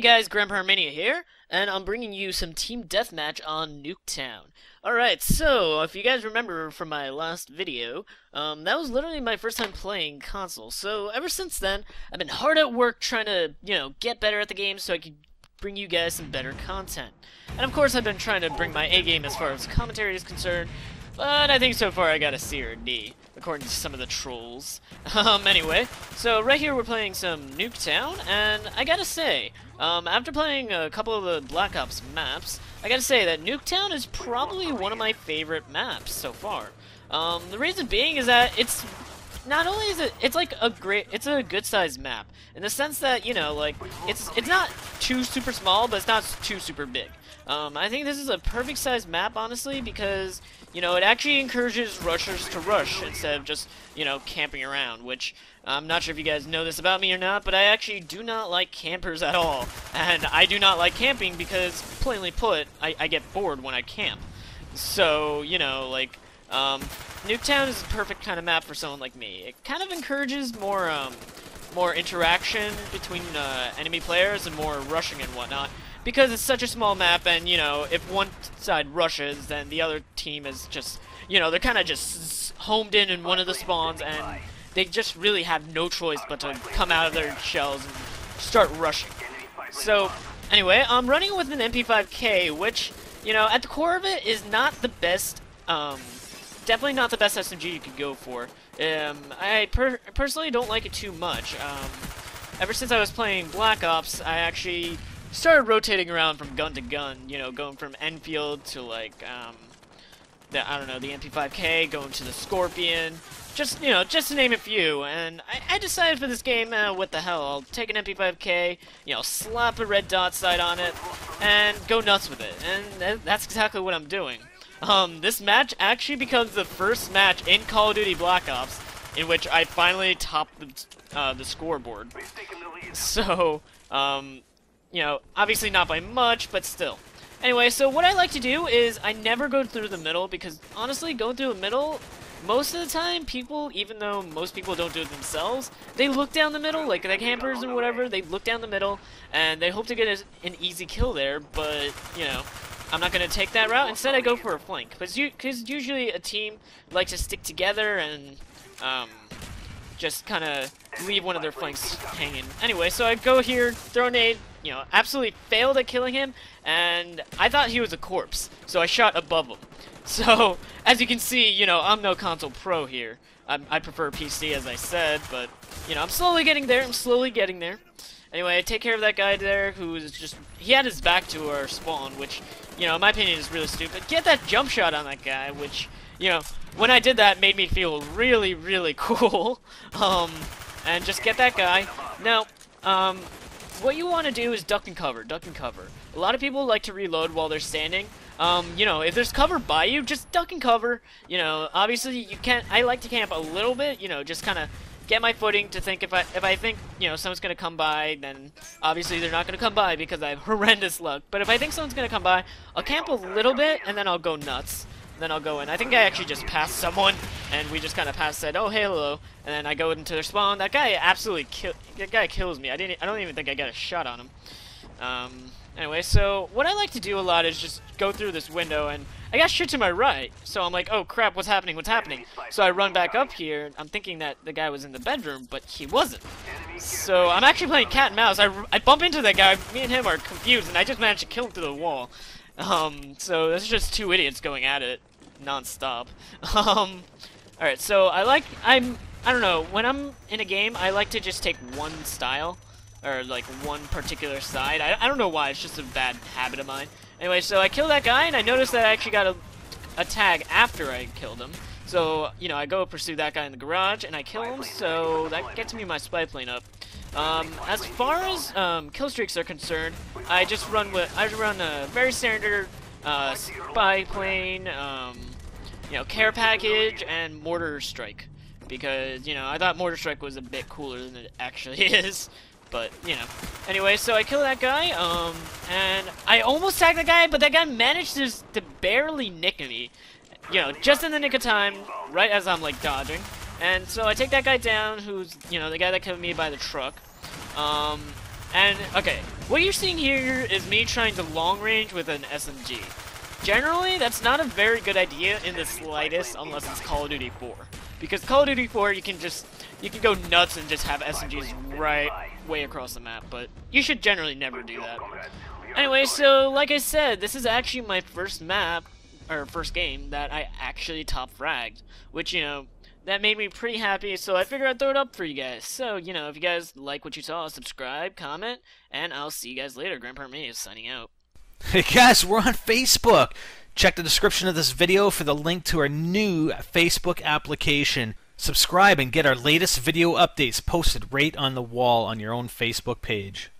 Hey guys, GrandPyromania here, and I'm bringing you some team deathmatch on Nuketown. Alright, so if you guys remember from my last video, that was literally my first time playing console. So ever since then, I've been hard at work trying to, get better at the game so I could bring you guys some better content. And of course, I've been trying to bring my A game as far as commentary is concerned, but I think so far I got a C or a D, according to some of the trolls. Anyway, so right here we're playing some Nuketown, and I gotta say, after playing a couple of the Black Ops maps, I gotta say that Nuketown is probably one of my favorite maps so far. The reason being is that it's not only is it's a good sized map in the sense that, it's not too super small, but it's not too super big. I think this is a perfect sized map, honestly, because it actually encourages rushers to rush instead of just, camping around, which I'm not sure if you guys know this about me or not, but I actually do not like campers at all. And I do not like camping because, plainly put, I get bored when I camp. So, Nuketown is the perfect kind of map for someone like me. It kind of encourages more interaction between enemy players and more rushing and whatnot, because it's such a small map, and if one side rushes, then the other team is just, they're kind of just homed in one of the spawns, and they just really have no choice but to come out of their shells and start rushing. So, anyway, I'm running with an MP5K, which, at the core of it is not the best, definitely not the best SMG you could go for. I personally don't like it too much. Ever since I was playing Black Ops, I actually started rotating around from gun to gun, going from Enfield to, the MP5K, going to the Scorpion, just to name a few, and I decided for this game, what the hell, I'll take an MP5K, slap a red dot sight on it, and go nuts with it, and that's exactly what I'm doing. This match actually becomes the first match in Call of Duty Black Ops in which I finally topped the scoreboard. So, obviously not by much, but still. Anyway, so what I like to do is I never go through the middle, because honestly, going through the middle, most of the time, people, even though most people don't do it themselves, they look down the middle, like the campers and whatever, they look down the middle, and they hope to get an easy kill there, but, I'm not going to take that route. Instead, I go for a flank, because usually a team likes to stick together and, just kind of leave one of their flanks hanging. Anyway, so I go here, throw a nade, absolutely failed at killing him, and I thought he was a corpse, so I shot above him. So, as you can see, I'm no console pro here. I prefer PC, as I said, but, I'm slowly getting there, Anyway, I take care of that guy there who is just, he had his back to our spawn, which, in my opinion is really stupid. Get that jump shot on that guy, which, when I did that made me feel really, really cool. And just get that guy. Now, what you want to do is duck and cover, A lot of people like to reload while they're standing. If there's cover by you, just duck and cover. Obviously you can't, I like to camp a little bit, just kind of get my footing to think if I think, someone's going to come by, then obviously they're not going to come by because I have horrendous luck. But if I think someone's going to come by, I'll camp a little bit and then I'll go nuts. Then I'll go in. I think I actually just passed someone, and we just kind of said, oh, hey, hello, and then I go into their spawn. That guy absolutely kills me. I don't even think I got a shot on him. Anyway, so what I like to do a lot is just go through this window, and I got shit to my right. So I'm like, oh crap, what's happening? So I run back up here. I'm thinking that the guy was in the bedroom, but he wasn't. So I'm actually playing cat and mouse. I bump into that guy. Me and him are confused, and I just managed to kill him through the wall. So that's just two idiots going at it non-stop. Alright, so I don't know, when I'm in a game, I like to just take one style, or like one particular side. I don't know why, it's just a bad habit of mine. Anyway, so I kill that guy, and I noticed that I actually got a tag after I killed him. So, I go pursue that guy in the garage, and I kill him, so that gets me my spy plane up. As far as kill streaks are concerned, I run a very standard spy plane, care package, and mortar strike, because I thought mortar strike was a bit cooler than it actually is. But anyway, so I kill that guy, and I almost tagged the guy, but that guy managed to barely nick me, just in the nick of time, right as I'm like dodging. And so I take that guy down, who's the guy that killed me by the truck. And, okay, what you're seeing here is me trying to long range with an SMG. Generally, that's not a very good idea in the slightest unless it's Call of Duty 4. Because Call of Duty 4, you can go nuts and just have SMGs right way across the map, but you should generally never do that. Anyway, so like I said, this is actually my first map, or first game, that I actually top fragged, which, you know, that made me pretty happy, so I figured I'd throw it up for you guys. So, you know, if you guys like what you saw, subscribe, comment, and I'll see you guys later. GrandPyromania is signing out. Hey guys, we're on Facebook. Check the description of this video for the link to our new Facebook application. Subscribe and get our latest video updates posted right on the wall on your own Facebook page.